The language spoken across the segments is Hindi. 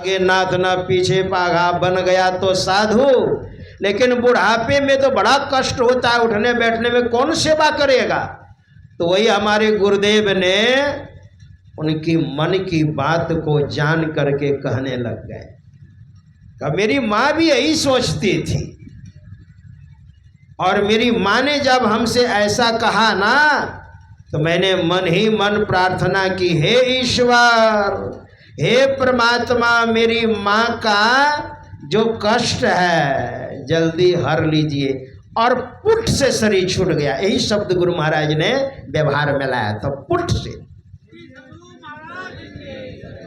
आगे नाथ ना पीछे पाघा बन गया तो साधु, लेकिन बुढ़ापे में तो बड़ा कष्ट होता है, उठने बैठने में कौन सेवा करेगा। तो वही हमारे गुरुदेव ने उनकी मन की बात को जान करके कहने लग गए कि मेरी माँ भी यही सोचती थी, और मेरी माँ ने जब हमसे ऐसा कहा ना तो मैंने मन ही मन प्रार्थना की, हे ईश्वर, हे परमात्मा, मेरी माँ का जो कष्ट है जल्दी हर लीजिए। और पुट से शरीर छूट गया, यही शब्द गुरु महाराज ने व्यवहार में लाया था, पुट से।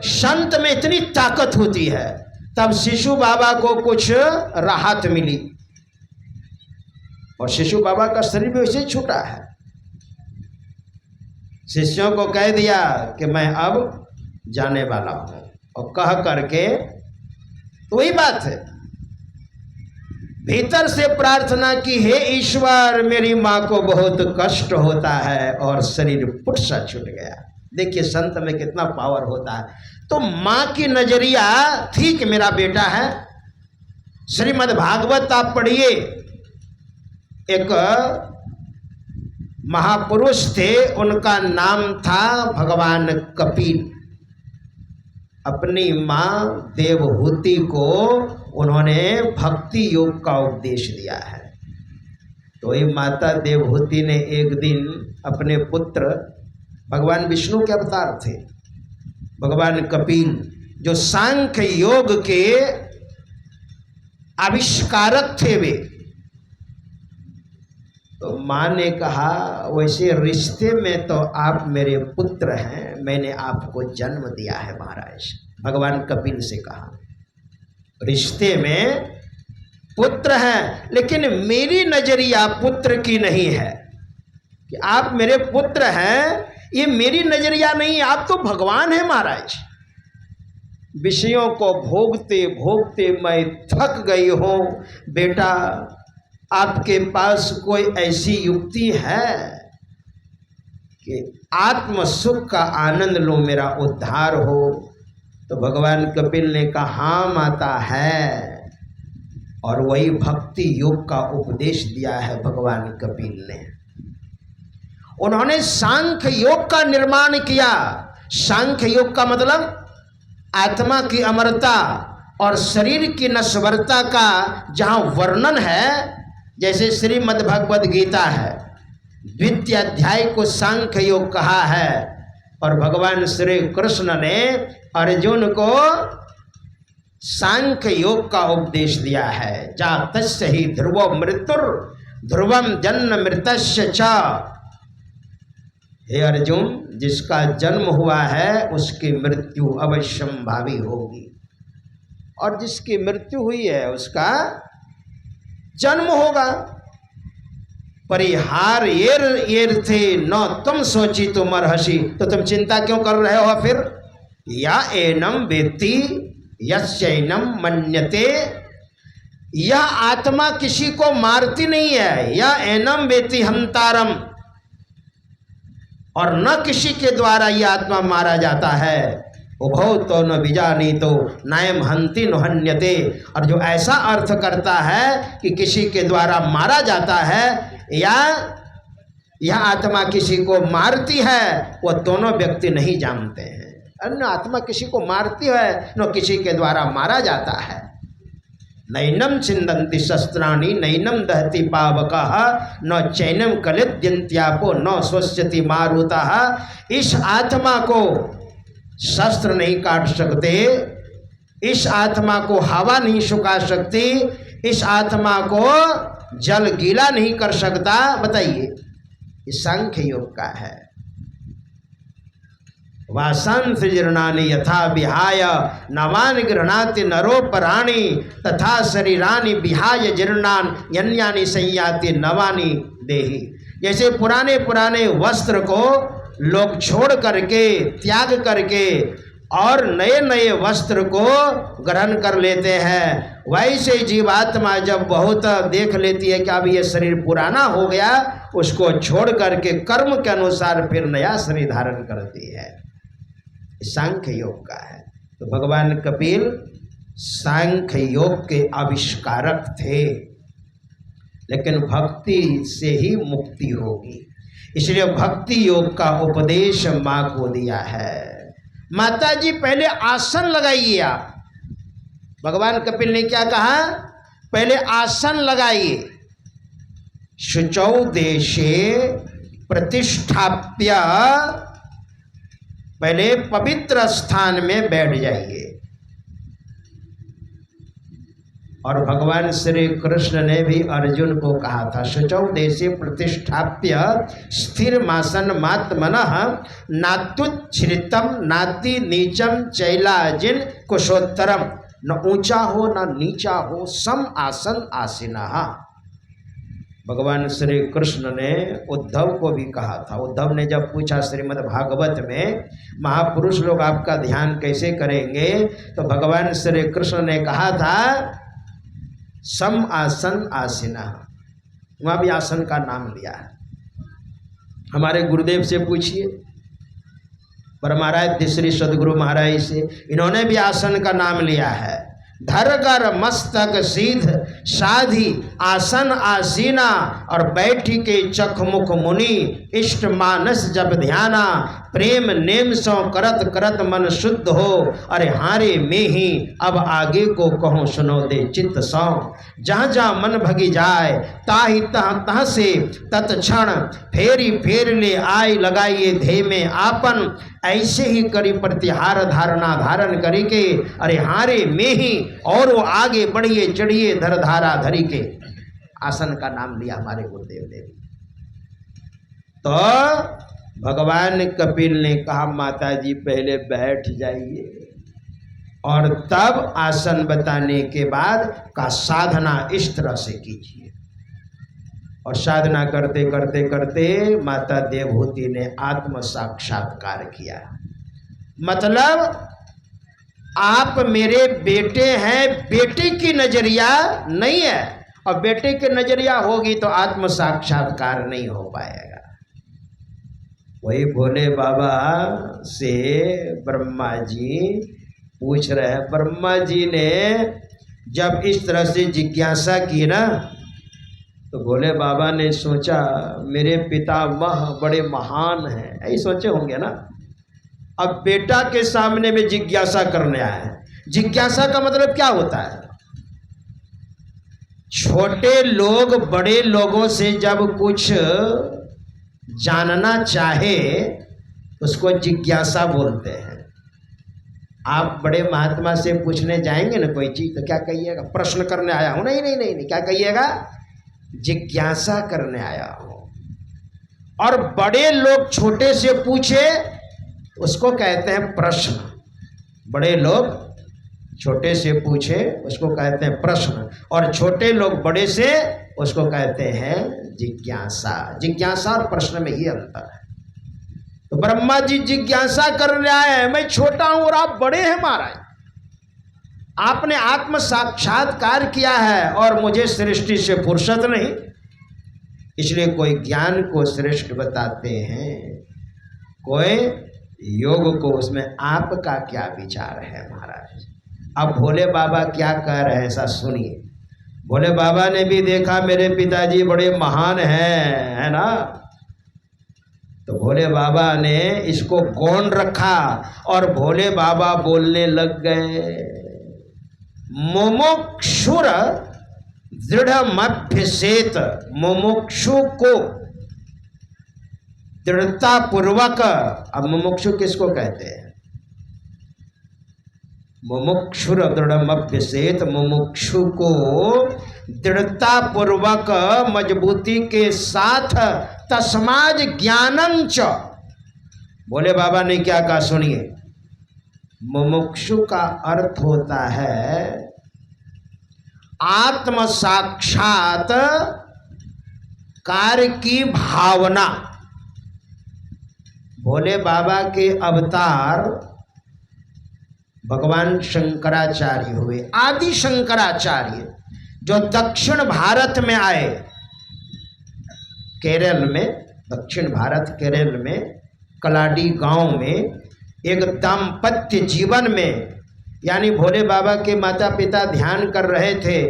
संत में इतनी ताकत होती है। तब शिशु बाबा को कुछ राहत मिली और शिशु बाबा का शरीर भी वैसे ही छूटा है। शिष्यों को कह दिया कि मैं अब जाने वाला हूं, और कह करके, तो वही बात है, भीतर से प्रार्थना की, हे ईश्वर, मेरी माँ को बहुत कष्ट होता है, और शरीर पुट सा छूट गया। देखिए संत में कितना पावर होता है। तो माँ की नजरिया थी कि मेरा बेटा है। श्रीमद् भागवत आप पढ़िए, एक महापुरुष थे, उनका नाम था भगवान कपिल। अपनी माँ देवहूति को उन्होंने भक्ति योग का उपदेश दिया है। तो ये माता देवहूति ने एक दिन अपने पुत्र, भगवान विष्णु के अवतार थे भगवान कपिल, जो सांख्य योग के आविष्कारक थे वे, तो माँ ने कहा, वैसे रिश्ते में तो आप मेरे पुत्र हैं, मैंने आपको जन्म दिया है महाराज। भगवान कपिल से कहा, रिश्ते में पुत्र हैं, लेकिन मेरी नजरिया पुत्र की नहीं है कि आप मेरे पुत्र हैं, ये मेरी नजरिया नहीं, आप तो भगवान हैं महाराज। विषयों को भोगते भोगते मैं थक गई हूँ बेटा, आपके पास कोई ऐसी युक्ति है कि आत्म सुख का आनंद लो, मेरा उद्धार हो। तो भगवान कपिल ने कहा, हाँ माता है, और वही भक्ति योग का उपदेश दिया है भगवान कपिल ने। उन्होंने सांख्य योग का निर्माण किया। सांख्य योग का मतलब आत्मा की अमरता और शरीर की नश्वरता का जहाँ वर्णन है, जैसे श्रीमद् भगवद गीता है, द्वितीय अध्याय को सांख्य योग कहा है, और भगवान श्री कृष्ण ने अर्जुन को सांख्य योग का उपदेश दिया है। जातस्य ही ध्रुव मृत्युर ध्रुवम जन्म मृतस्य च। हे अर्जुन, जिसका जन्म हुआ है उसकी मृत्यु अवश्यंभावी होगी, और जिसकी मृत्यु हुई है उसका जन्म होगा। परिहार येर थे न तुम सोची तुम अर्हसी, तो तुम चिंता क्यों कर रहे हो फिर। या एनम वेत्ति यस्यैनम मन्यते, यह आत्मा किसी को मारती नहीं है। या एनम वेत्ति हंतारम, और न किसी के द्वारा यह आत्मा मारा जाता है। उभौ तो न बीजानी तो नायम हंति न हन्यते, और जो ऐसा अर्थ करता है कि किसी के द्वारा मारा जाता है या यह आत्मा किसी को मारती है, वह दोनों व्यक्ति नहीं जानते हैं। अन्य आत्मा किसी को मारती है, न किसी के द्वारा मारा जाता है। नैनम छिंदन्ति शस्त्राणि नैनम दहति पावकः न चैनम कलिद्यन्त्यापो न स्वस्यति मारुतः। इस आत्मा को शस्त्र नहीं काट सकते, इस आत्मा को हवा नहीं सुखा सकती, इस आत्मा को जल गीला नहीं कर सकता। बताइए, ये सांख्य योग का है। वासंत जीर्णानि यथा विहाय नवानि गृह्णाति नरोपराणि तथा शरीरानि विहाय जीर्णान यन्यानि संयाति नवानि देहि। जैसे पुराने पुराने वस्त्र को लोग छोड़ करके, त्याग करके और नए नए वस्त्र को ग्रहण कर लेते हैं, वैसे जीवात्मा जब बहुत देख लेती है कि अब ये शरीर पुराना हो गया, उसको छोड़ करके कर्म के अनुसार फिर नया शरीर धारण करती है। सांख्य योग का है। तो भगवान कपिल सांख्य योग के आविष्कारक थे, लेकिन भक्ति से ही मुक्ति होगी, इसलिए भक्ति योग का उपदेश माँ को दिया है। माता जी पहले आसन लगाइए आप। भगवान कपिल ने क्या कहा? पहले आसन लगाइए। शुचौ देशे प्रतिष्ठाप्य, पहले पवित्र स्थान में बैठ जाइए। और भगवान श्री कृष्ण ने भी अर्जुन को कहा था, शुचौ देशे प्रतिष्ठाप्य स्थिर मासन मात्मनः नात्युच्छ्रितम नाति नीचम चैलाजिन कुशोत्तरम, न ऊंचा हो न नीचा हो, सम आसन आसीनः। भगवान श्री कृष्ण ने उद्धव को भी कहा था। उद्धव ने जब पूछा श्रीमद् भागवत में, महापुरुष लोग आपका ध्यान कैसे करेंगे, तो भगवान श्री कृष्ण ने कहा था सम आसन आसीना। वहाँ भी आसन का नाम लिया है। हमारे गुरुदेव से पूछिए, परमाराध्य श्री सदगुरु महाराज से, इन्होंने भी आसन का नाम लिया है। धरकर मस्तक सीध साधी आसन आसीना, और बैठी के चखमुख मुनि इष्ट मानस जब ध्याना, प्रेम नेम सो करत करत मन शुद्ध हो, अरे हारे में ही अब आगे को कहो सुनो दे चित्त सौ। जहाँ जहाँ मन भगी जाए ताहि तह तह से तत्क्षण फेरी फेर ले आई, लगाइए ध्येय में आपन, ऐसे ही करी प्रतिहार धारणा धारण करी के, अरे हारे में ही और वो आगे बढ़िए चढ़िए धर धारा धरी के। आसन का नाम लिया हमारे गुरुदेव ने। तो भगवान कपिल ने कहा माता जी पहले बैठ जाइए, और तब आसन बताने के बाद का साधना इस तरह से कीजिए। और साधना करते करते करते माता देवहूति ने आत्म साक्षात्कार किया। मतलब आप मेरे बेटे हैं, बेटे की नजरिया नहीं है, और बेटे की नजरिया होगी तो आत्म साक्षात्कार नहीं हो पाएगा। वही भोले बाबा से ब्रह्मा जी पूछ रहे हैं। ब्रह्मा जी ने जब इस तरह से जिज्ञासा की ना, तो भोले बाबा ने सोचा मेरे पितामह बड़े महान हैं, ऐसे सोचे होंगे ना। अब बेटा के सामने में जिज्ञासा करने आए हैं। जिज्ञासा का मतलब क्या होता है? छोटे लोग बड़े लोगों से जब कुछ जानना चाहे उसको जिज्ञासा बोलते हैं। आप बड़े महात्मा से पूछने जाएंगे ना कोई चीज, तो क्या कहिएगा? प्रश्न करने आया हूं। नहीं नहीं नहीं नहीं, क्या कहिएगा? जिज्ञासा करने आया हूं। और बड़े लोग छोटे से पूछे उसको कहते हैं प्रश्न। बड़े लोग छोटे से पूछे उसको कहते हैं प्रश्न, और छोटे लोग बड़े से उसको कहते हैं जिज्ञासा। जिज्ञासा और प्रश्न में ही अंतर है। तो ब्रह्मा जी जिज्ञासा करने आए हैं, मैं छोटा हूं और आप बड़े हैं महाराज। आपने आत्म साक्षात्कार किया है और मुझे सृष्टि से फुर्सत नहीं, इसलिए कोई ज्ञान को श्रेष्ठ बताते हैं, कोई योग को। उसमें आपका क्या विचार है महाराज? अब भोले बाबा क्या कह रहे हैं ऐसा सुनिए। भोले बाबा ने भी देखा मेरे पिताजी बड़े महान हैं, है ना। तो भोले बाबा ने इसको गौण रखा और भोले बाबा बोलने लग गए, मुमुक्षुर दृढ़मभ्यसेत। मुमुक्षु को दृढ़ता पूर्वक, अब मुमुक्षु किसको कहते हैं? मुमुक्षुर दृढ़मभ्यसेत, मुमुक्षु को दृढ़ता पूर्वक मजबूती के साथ तस्माज ज्ञानं च। भोले बाबा ने क्या कहा सुनिए। मुमुक्षु का अर्थ होता है आत्म साक्षात कार्य की भावना। भोले बाबा के अवतार भगवान शंकराचार्य हुए, आदि शंकराचार्य, जो दक्षिण भारत में आए, केरल में, दक्षिण भारत केरल में कलाडी गांव में एक दाम्पत्य जीवन में यानी भोले बाबा के माता पिता ध्यान कर रहे थे,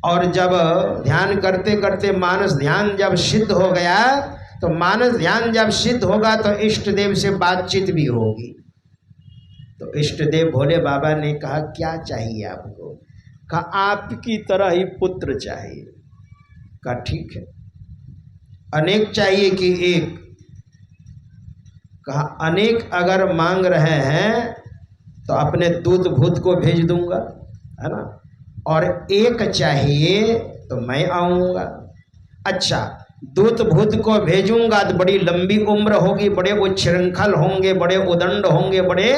और जब ध्यान करते करते मानस ध्यान जब सिद्ध हो गया, तो मानस ध्यान जब सिद्ध होगा तो इष्ट देव से बातचीत भी होगी। तो इष्ट देव भोले बाबा ने कहा क्या चाहिए आपको? कहा आपकी तरह ही पुत्र चाहिए। कहा ठीक है, अनेक चाहिए कि एक? कहा अनेक अगर मांग रहे हैं तो अपने दूत भूत को भेज दूंगा, है ना, और एक चाहिए तो मैं आऊँगा। अच्छा, दूत भूत को भेजूंगा तो बड़ी लंबी उम्र होगी, बड़े उच्छृंखल होंगे, बड़े उदंड होंगे, बड़े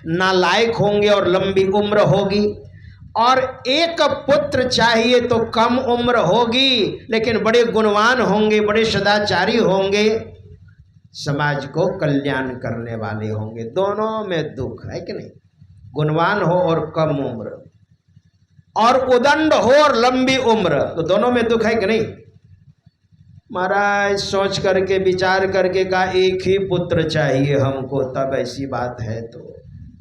नालायक होंगे और लंबी उम्र होगी। और एक पुत्र चाहिए तो कम उम्र होगी लेकिन बड़े गुणवान होंगे, बड़े सदाचारी होंगे, समाज को कल्याण करने वाले होंगे। दोनों में दुख है कि नहीं? गुणवान हो और कम उम्र, और उदंड हो और लंबी उम्र, तो दोनों में दुख है कि नहीं? महाराज सोच करके विचार करके कहा एक ही पुत्र चाहिए हमको। तब ऐसी बात है तो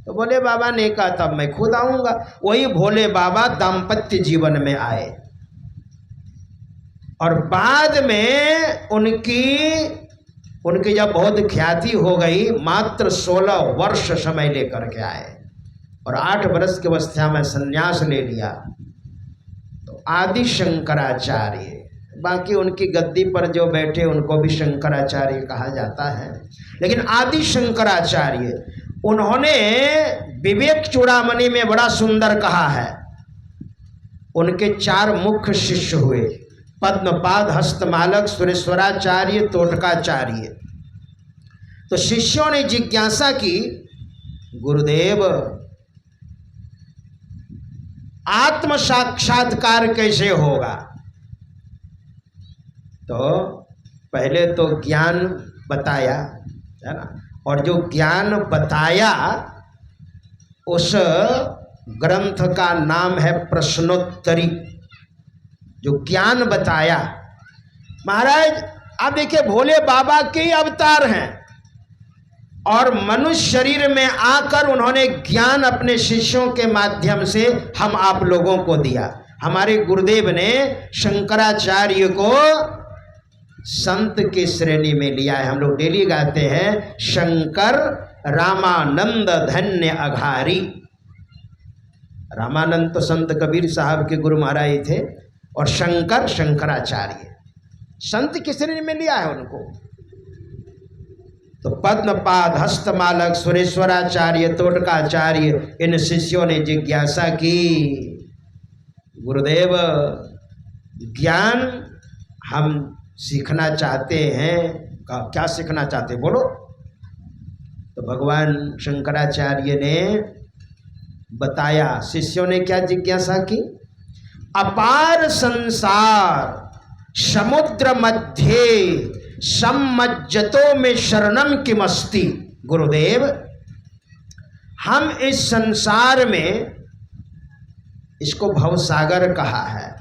भोले बाबा ने कहा तब मैं खुद आऊंगा। वही भोले बाबा दाम्पत्य जीवन में आए, और बाद में उनकी जब बहुत ख्याति हो गई, मात्र 16 वर्ष समय लेकर के आए और 8 वर्ष की अवस्था में संन्यास ले लिया। तो आदि शंकराचार्य, बाकी उनकी गद्दी पर जो बैठे उनको भी शंकराचार्य कहा जाता है, लेकिन आदि शंकराचार्य, उन्होंने विवेक चूड़ामणि में बड़ा सुंदर कहा है। उनके 4 मुख्य शिष्य हुए, पद्मपाद, हस्तमालक, सुरेश्वराचार्य, तोटकाचार्य। तो शिष्यों ने जिज्ञासा की, गुरुदेव आत्म साक्षात्कार कैसे होगा? तो पहले तो ज्ञान बताया, है ना, और जो ज्ञान बताया उस ग्रंथ का नाम है प्रश्नोत्तरी। जो ज्ञान बताया, महाराज आप देखिए भोले बाबा के अवतार हैं और मनुष्य शरीर में आकर उन्होंने ज्ञान अपने शिष्यों के माध्यम से हम आप लोगों को दिया। हमारे गुरुदेव ने शंकराचार्य को संत की श्रेणी में लिया है। हम लोग डेली गाते हैं, शंकर रामानंद धन्य अघारी। रामानंद तो संत कबीर साहब के गुरु महाराज थे, और शंकर शंकराचार्य, संत की श्रेणी में लिया है उनको। तो पद्मपाद, हस्तमालक, सुरेश्वराचार्य, तोटकाचार्य, इन शिष्यों ने जिज्ञासा की, गुरुदेव ज्ञान हम सीखना चाहते हैं। क्या सीखना चाहते बोलो? तो भगवान शंकराचार्य ने बताया। शिष्यों ने क्या जिज्ञासा की? अपार संसार समुद्र मध्य सम्मज्जतो में शरणम किमस्ति। गुरुदेव हम इस संसार में, इसको भवसागर कहा है,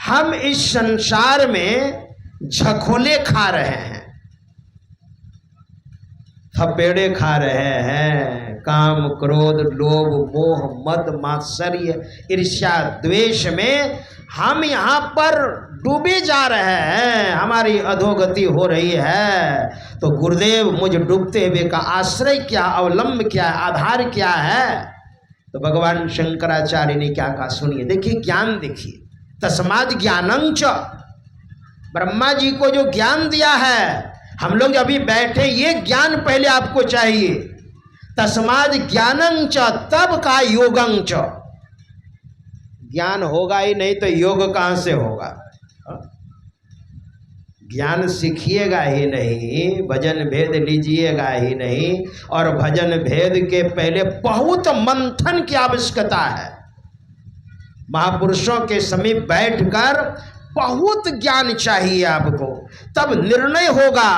हम इस संसार में झकोले खा रहे हैं, थपेड़े खा रहे हैं, काम क्रोध लोभ मोह मद मात्सर्य ईर्ष्या द्वेष में हम यहाँ पर डूबे जा रहे हैं, हमारी अधोगति हो रही है। तो गुरुदेव मुझे डूबते हुए का आश्रय क्या, अवलंब क्या, आधार क्या है? तो भगवान शंकराचार्य ने क्या कहा सुनिए, देखिए ज्ञान देखिए। तस्माद् ज्ञानं च, ब्रह्मा जी को जो ज्ञान दिया है, हम लोग अभी बैठे, ये ज्ञान पहले आपको चाहिए। तस्माद् ज्ञानं च, तब का योगं च। ज्ञान होगा ही नहीं तो योग कहाँ से होगा? ज्ञान सीखिएगा ही नहीं, भजन भेद लीजिएगा ही नहीं, और भजन भेद के पहले बहुत मंथन की आवश्यकता है। महापुरुषों के समीप बैठकर बहुत ज्ञान चाहिए आपको, तब निर्णय होगा।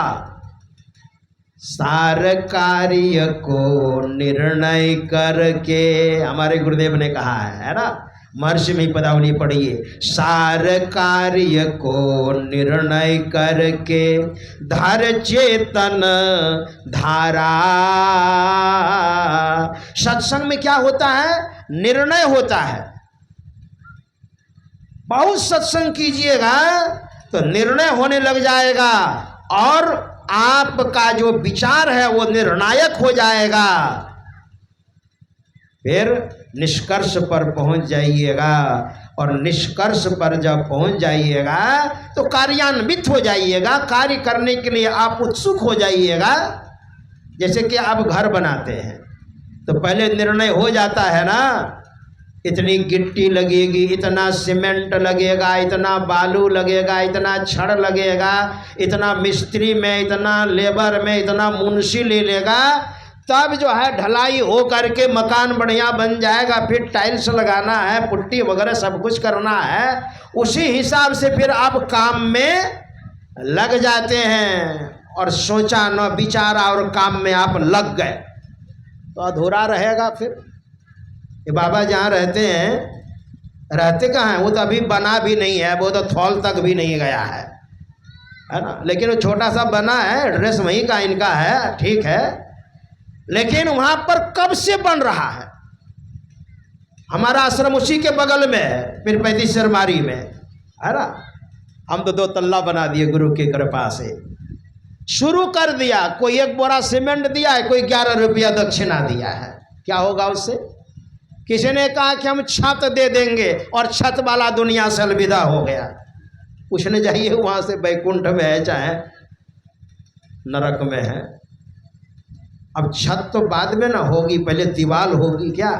सार कार्य को निर्णय करके, हमारे गुरुदेव ने कहा है ना, महर्षि में पदावली पढ़िए। सार कार्य को निर्णय करके धर चेतन धारा। सत्संग में क्या होता है? निर्णय होता है। बहुत सत्संग कीजिएगा तो निर्णय होने लग जाएगा और आपका जो विचार है वो निर्णायक हो जाएगा। फिर निष्कर्ष पर पहुंच जाइएगा और निष्कर्ष पर जब पहुंच जाइएगा तो कार्यान्वित हो जाइएगा। कार्य करने के लिए आप उत्सुक हो जाइएगा। जैसे कि आप घर बनाते हैं तो पहले निर्णय हो जाता है ना, इतनी गिट्टी लगेगी, इतना सीमेंट लगेगा, इतना बालू लगेगा, इतना छड़ लगेगा, इतना मिस्त्री में, इतना लेबर में, इतना मुंशी ले लेगा, तब जो है ढलाई हो करके मकान बढ़िया बन जाएगा। फिर टाइल्स लगाना है, पुट्टी वगैरह सब कुछ करना है। उसी हिसाब से फिर आप काम में लग जाते हैं और सोचा न विचारा और काम में आप लग गए तो अधूरा रहेगा। फिर ये बाबा जहाँ रहते हैं, रहते कहाँ हैं? वो तो अभी बना भी नहीं है, वो तो थौल तक भी नहीं गया है ना। लेकिन वो छोटा सा बना है, एड्रेस वहीं का इनका है, ठीक है। लेकिन वहाँ पर कब से बन रहा है? हमारा आश्रम उसी के बगल में है, फिर 35 सरमारी में है ना। हम तो 2 तल्ला बना दिए गुरु की कृपा से। शुरू कर दिया, कोई 1 बोरा सीमेंट दिया है, कोई 11 रुपया दक्षिणा दिया है। क्या होगा उससे? किसी ने कहा कि हम छत दे देंगे और छत वाला दुनिया से अलविदा हो गया। पूछने जाइए वहाँ से, बैकुंठ में है चाहे नरक में है। अब छत तो बाद में ना होगी, पहले दीवार होगी। क्या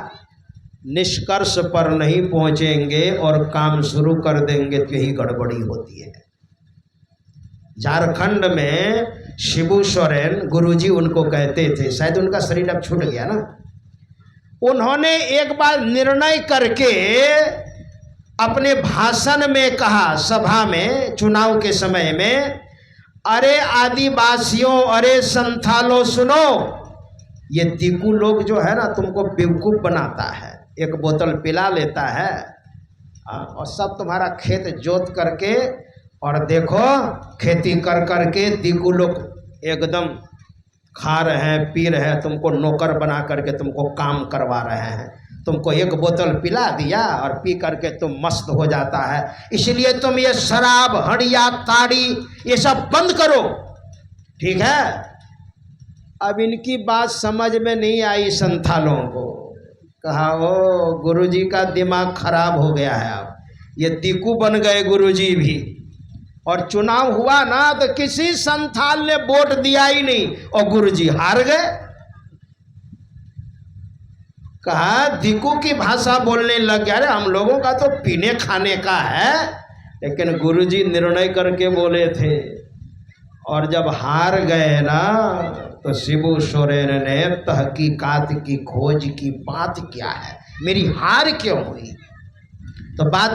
निष्कर्ष पर नहीं पहुँचेंगे और काम शुरू कर देंगे तो यही गड़बड़ी होती है। झारखंड में शिबू सोरेन गुरुजी उनको कहते थे, शायद उनका शरीर अब छूट गया ना। उन्होंने एक बार निर्णय करके अपने भाषण में कहा, सभा में, चुनाव के समय में, अरे आदिवासियों, अरे संथालों सुनो, ये दिकू लोग जो है ना तुमको बेवकूफ़ बनाता है। 1 बोतल पिला लेता है और सब तुम्हारा खेत जोत करके, और देखो खेती कर करके दिकू लोग एकदम खा रहे हैं, पी रहे हैं, तुमको नौकर बना करके तुमको काम करवा रहे हैं। तुमको 1 बोतल पिला दिया और पी करके तुम मस्त हो जाता है। इसलिए तुम ये शराब, हड़िया, ताड़ी ये सब बंद करो, ठीक है। अब इनकी बात समझ में नहीं आई संथालों को। कहा ओ गुरुजी का दिमाग खराब हो गया है, अब ये दिकू बन गए गुरुजी भी। और चुनाव हुआ ना तो किसी संथाल ने वोट दिया ही नहीं और गुरुजी हार गए। कहा दिकू की भाषा बोलने लग गया। अरे हम लोगों का तो पीने खाने का है, लेकिन गुरुजी निर्णय करके बोले थे। और जब हार गए ना तो शिबू सोरेन ने तहकीकात की खोज की, बात क्या है, मेरी हार क्यों हुई। तो बात